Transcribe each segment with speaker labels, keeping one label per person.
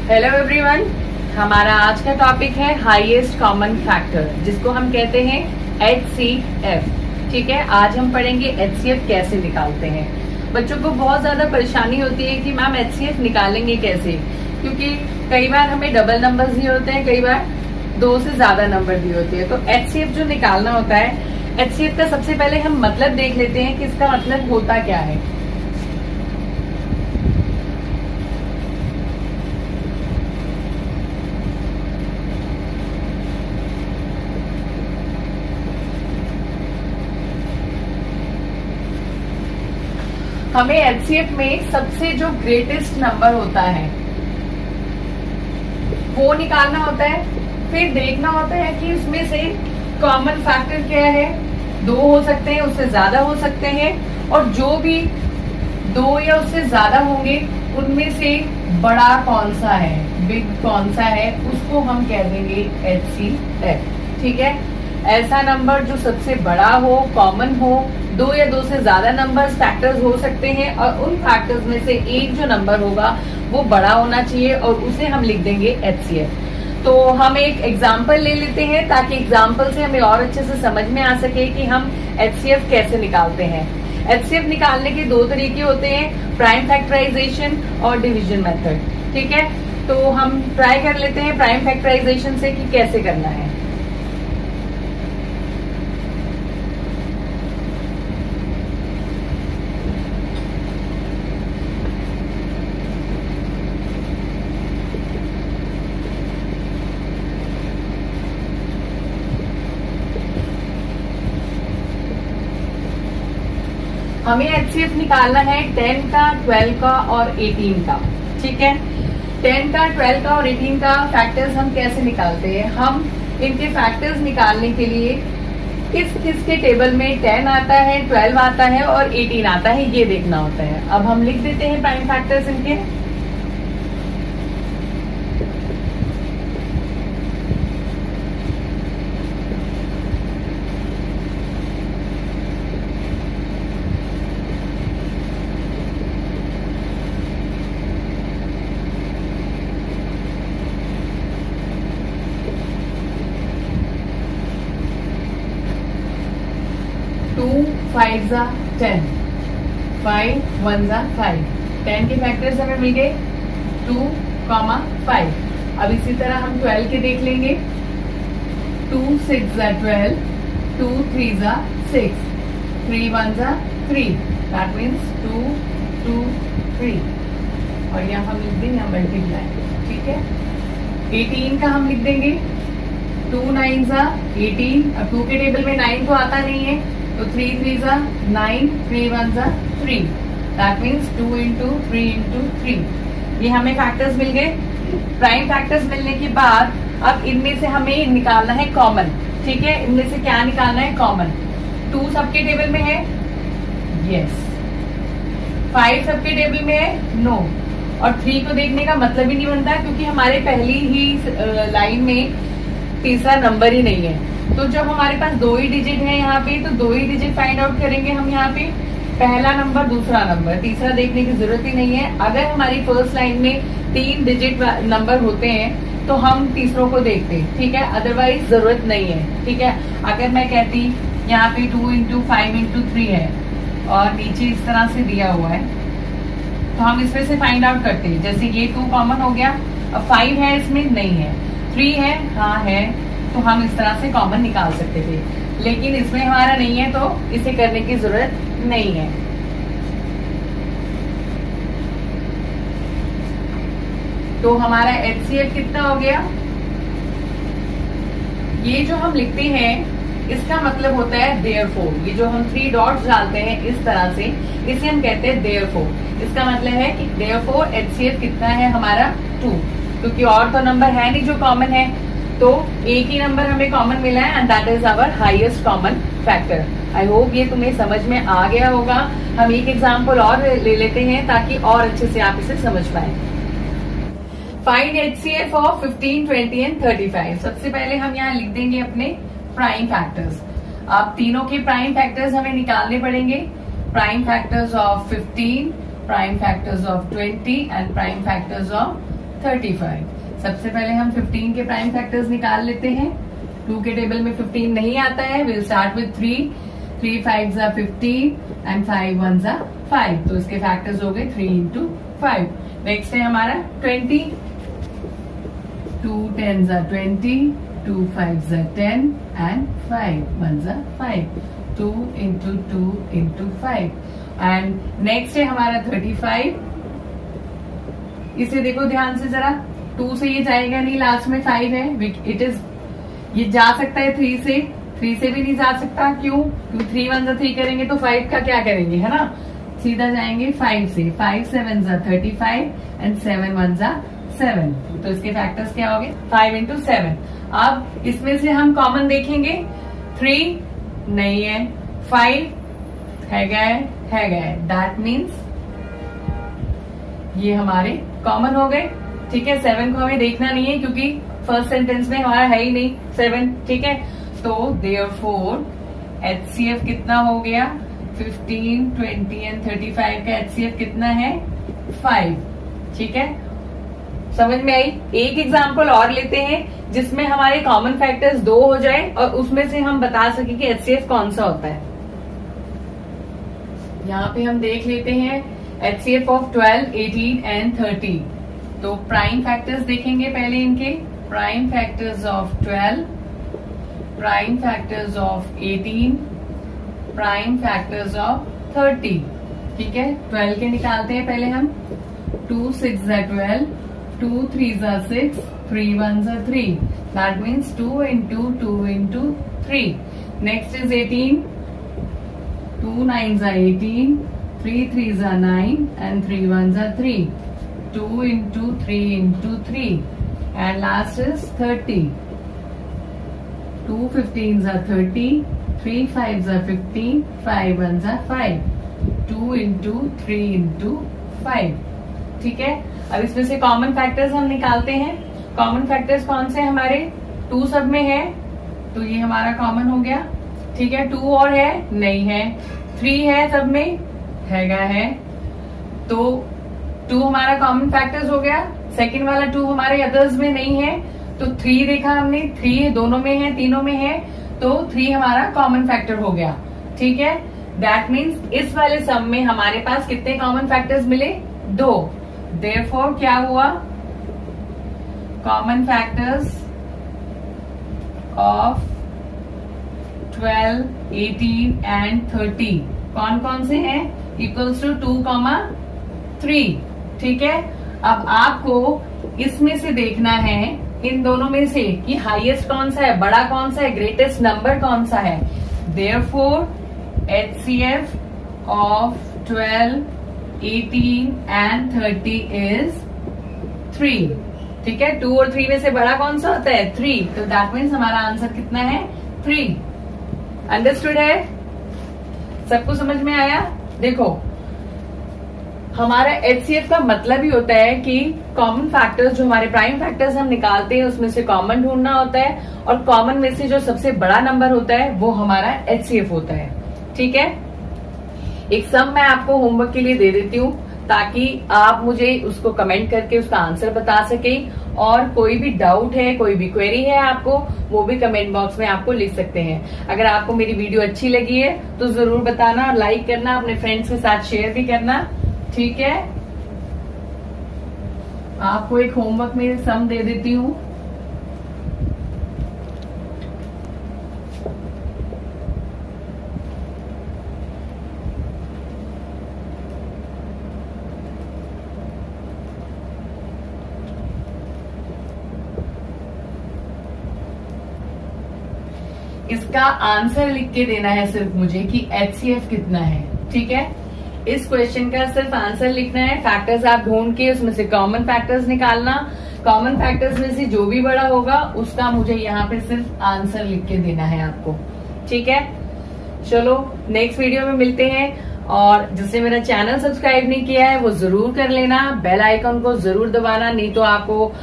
Speaker 1: Hello everyone, हमारा आज का टॉपिक है हाईएस्ट कॉमन फैक्टर, जिसको हम कहते हैं HCF। ठीक है, आज हम पढ़ेंगे HCF कैसे निकालते हैं। बच्चों को बहुत ज्यादा परेशानी होती है कि मैम HCF निकालेंगे कैसे, क्योंकि कई बार हमें डबल नंबर दिए होते हैं, कई बार 2 से ज्यादा नंबर दिए होते हैं। तो HCF जो निकालना होता है, HCF का सबसे पहले हम मतलब देख लेते हैं कि इसका मतलब होता क्या है। हमें HCF में सबसे जो ग्रेटेस्ट नंबर होता है वो निकालना होता है। फिर देखना होता है कि उसमें से कॉमन फैक्टर क्या है। 2 हो सकते हैं, उससे ज्यादा हो सकते हैं, और जो भी 2 या उससे ज्यादा होंगे उनमें से बड़ा कौन सा है, बिग कौन सा है, उसको हम कह देंगे HCF। ठीक है, ऐसा नंबर जो सबसे बड़ा हो, कॉमन हो। 2 या 2 से ज्यादा नंबर्स फैक्टर्स हो सकते हैं, और उन फैक्टर्स में से एक जो नंबर होगा वो बड़ा होना चाहिए, और उसे हम लिख देंगे HCF। तो हम एक एग्जाम्पल ले लेते हैं ताकि एग्जाम्पल से हमें और अच्छे से समझ में आ सके कि हम HCF कैसे निकालते हैं। HCF निकालने के 2 तरीके होते हैं, प्राइम फैक्टराइजेशन और डिवीजन मेथड। ठीक है, तो हम ट्राई कर लेते हैं प्राइम फैक्टराइजेशन से कि कैसे करना है। हमें HCF निकालना है 10 का, 12 का और 18 का। ठीक है, 10 का, 12 का और 18 का फैक्टर्स हम कैसे निकालते हैं। हम इनके फैक्टर्स निकालने के लिए किस किस के टेबल में 10 आता है, 12 आता है और 18 आता है, ये देखना होता है। अब हम लिख देते हैं प्राइम फैक्टर्स इनके। टू 5 जा 10, 5 1 जा 5, 10 के फैक्टर्स हमें मिल गए 2, 5। अब इसी तरह हम 12 के देख लेंगे। 2 6 जा 12, 2 3 जा 6, 3 1 जा 3, दैट मीन्स 2 2 3, और यहाँ हम लिख देंगे मल्टीप्लाई। ठीक है, 18 का हम लिख देंगे 2 9 जा 18। अब 2 के टेबल में 9 तो आता नहीं है, तो 3 3 जा 9, 3 1 जा 3, दैट मीन्स 2 into 3 into 3। ये हमें फैक्टर्स मिल गए। प्राइम फैक्टर्स मिलने के बाद अब इनमें से हमें निकालना है कॉमन। ठीक है, इनमें से क्या निकालना है, कॉमन। 2 सबके टेबल में है, यस। 5 सबके टेबल में है, नो। और 3 को देखने का मतलब ही नहीं बनता, क्योंकि हमारे पहली ही लाइन में तीसरा नंबर ही नहीं है। तो जब हमारे पास 2 ही डिजिट है यहाँ पे, तो 2 ही डिजिट फाइंड आउट करेंगे हम यहाँ पे, पहला नंबर, दूसरा नंबर, तीसरा देखने की जरूरत ही नहीं है। अगर हमारी फर्स्ट लाइन में 3 डिजिट नंबर होते हैं तो हम तीसरों को देखते हैं। ठीक है, अदरवाइज जरूरत नहीं है। ठीक है, अगर मैं कहती यहाँ पे 2 into 5 into 3 है और नीचे इस तरह से दिया हुआ है, तो हम इसमें से फाइंड आउट करते हैं। जैसे ये 2 कॉमन हो गया, अब 5 है, इसमें नहीं है, 3 है, हाँ है, तो हम इस तरह से कॉमन निकाल सकते थे। लेकिन इसमें हमारा नहीं है, तो इसे करने की जरूरत नहीं है। तो हमारा HCF कितना हो गया। ये जो हम लिखते हैं इसका मतलब होता है देयरफॉर। ये जो हम 3 डॉट्स डालते हैं इस तरह से, इसे हम कहते हैं देयरफॉर। इसका मतलब है कि देयरफॉर HCF कितना है हमारा 2, क्योंकि और तो नंबर है नहीं जो कॉमन है, तो एक ही नंबर हमें कॉमन मिला है, and that is our highest common factor. I hope ये तुम्हें समझ में आ गया होगा। हम एक एग्जांपल और ले लेते हैं ताकि और अच्छे से आप इसे समझ पाए। Find HCF of 15, 20 and 35। सबसे पहले हम यहाँ लिख देंगे अपने प्राइम फैक्टर्स। अब तीनों के प्राइम फैक्टर्स हमें निकालने पड़ेंगे। Prime factors of 15, prime factors of 20 and prime factors of 35। सबसे पहले हम 15 के प्राइम फैक्टर्स निकाल लेते हैं। 2 के टेबल में 15 नहीं आता है। विल स्टार्ट विथ 3 5 जा 15 एंड 5 1 जा 5, तो इसके फैक्टर्स हो गए 3 इंटू 5। नेक्स्ट है हमारा 20, 2 10 जा 20, 2 5 जा 10 एंड 5 1 जा 5, 2 इंटू 2 इंटू 5। एंड नेक्स्ट है हमारा 35। इसे देखो ध्यान से जरा, 2 से ये जाएगा नहीं, लास्ट में 5 है। इट इज, ये जा सकता है 3 से भी नहीं जा सकता। क्यों? क्योंकि 3 1 जा 3 करेंगे तो 5 का क्या करेंगे, है ना, सीधा जाएंगे 5 से। 5 7 जा 35 एंड 7 1 जा 7, तो इसके फैक्टर्स क्या हो गए 5 इंटू 7। अब इसमें से हम कॉमन देखेंगे। 3 नहीं है, 5 है गए, दैट मीन्स ये हमारे कॉमन हो गए। ठीक है, 7 को हमें देखना नहीं है क्योंकि फर्स्ट सेंटेंस में हमारा है ही नहीं 7। ठीक है, तो देयरफॉर HCF कितना हो गया, 15 20 एंड 35 का HCF कितना है 5। ठीक है, समझ में आई। एक एग्जाम्पल और लेते हैं जिसमें हमारे कॉमन फैक्टर्स 2 हो जाए और उसमें से हम बता सके कि HCF कौन सा होता है। यहाँ पे हम देख लेते हैं HCF ऑफ 12 18 एंड 30। तो प्राइम फैक्टर्स देखेंगे पहले इनके। Prime factors of 12, prime factors of 18, prime factors of 30। ठीक है, 12 के निकालते हैं पहले हम। 2 6 जा 12, 2 3 जा 6, 3 1 जा 3, that means 2 into 2 into 3। Next is 18, 2 9 जा 18, 3 3 जा 9 एंड 3 1 जा 3, 2 into 3 into 3। And last is 30, 2 15 जा 30, 3 5 जा 15, 5 1 जा 5, 2 इंटू 3 इंटू 5। ठीक है, अब इसमें से कॉमन फैक्टर्स हम निकालते हैं। कॉमन फैक्टर्स कौन से हमारे, 2 सब में है तो ये हमारा कॉमन हो गया। ठीक है, 2 और है नहीं है, 3 है सब में है, तो 2 हमारा कॉमन फैक्टर्स हो गया। सेकंड वाला 2 हमारे अदर्स में नहीं है, तो 3 देखा हमने, 3 दोनों में है, तीनों में है, तो 3 हमारा कॉमन फैक्टर हो गया। ठीक है, दैट मीन्स इस वाले सम में हमारे पास कितने कॉमन फैक्टर्स मिले, 2। देयरफॉर क्या हुआ, कॉमन फैक्टर्स ऑफ 12 18 एंड 30 कौन कौन से हैं, इक्वल्स टू 2 3। ठीक है, अब आपको इसमें से देखना है, इन दोनों में से कि हाईएस्ट कौन सा है, बड़ा कौन सा है, ग्रेटेस्ट नंबर कौन सा है। Therefore HCF of 12 18 and 30 is 3। ठीक है, 2 और 3 में से बड़ा कौन सा होता है 3, तो दैट मीन्स हमारा आंसर कितना है 3। अंडरस्टूड है, सबको समझ में आया। देखो हमारा HCF का मतलब ही होता है कि कॉमन फैक्टर्स, जो हमारे प्राइम फैक्टर्स हम निकालते हैं उसमें से कॉमन ढूंढना होता है, और कॉमन में से जो सबसे बड़ा नंबर होता है वो हमारा HCF होता है। ठीक है, एक सम मैं आपको होमवर्क के लिए दे देती हूँ ताकि आप मुझे उसको कमेंट करके उसका आंसर बता सके, और कोई भी डाउट है, कोई भी क्वेरी है आपको, वो भी कमेंट बॉक्स में आपको लिख सकते हैं। अगर आपको मेरी वीडियो अच्छी लगी है तो जरूर बताना, लाइक करना, अपने फ्रेंड्स के साथ शेयर भी करना। ठीक है, आपको एक होमवर्क में सम दे देती हूँ। इसका आंसर लिख के देना है सिर्फ मुझे कि HCF कितना है। ठीक है, इस क्वेश्चन का सिर्फ आंसर लिखना है, फैक्टर्स आप ढूंढ के उसमें से कॉमन फैक्टर्स निकालना, कॉमन फैक्टर्स में से जो भी बड़ा होगा उसका मुझे यहाँ पे सिर्फ आंसर लिख के देना है आपको। ठीक है, चलो नेक्स्ट वीडियो में मिलते हैं, और जिसने मेरा चैनल सब्सक्राइब नहीं किया है वो जरूर कर लेना, बेल आइकन को जरूर दबाना, नहीं तो आपको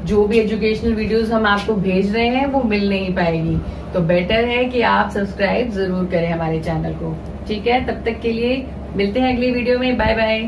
Speaker 1: जो भी एजुकेशनल वीडियोस हम आपको भेज रहे हैं वो मिल नहीं पाएगी। तो बेटर है कि आप सब्सक्राइब जरूर करें हमारे चैनल को। ठीक है, तब तक के लिए मिलते हैं अगली वीडियो में, बाय बाय।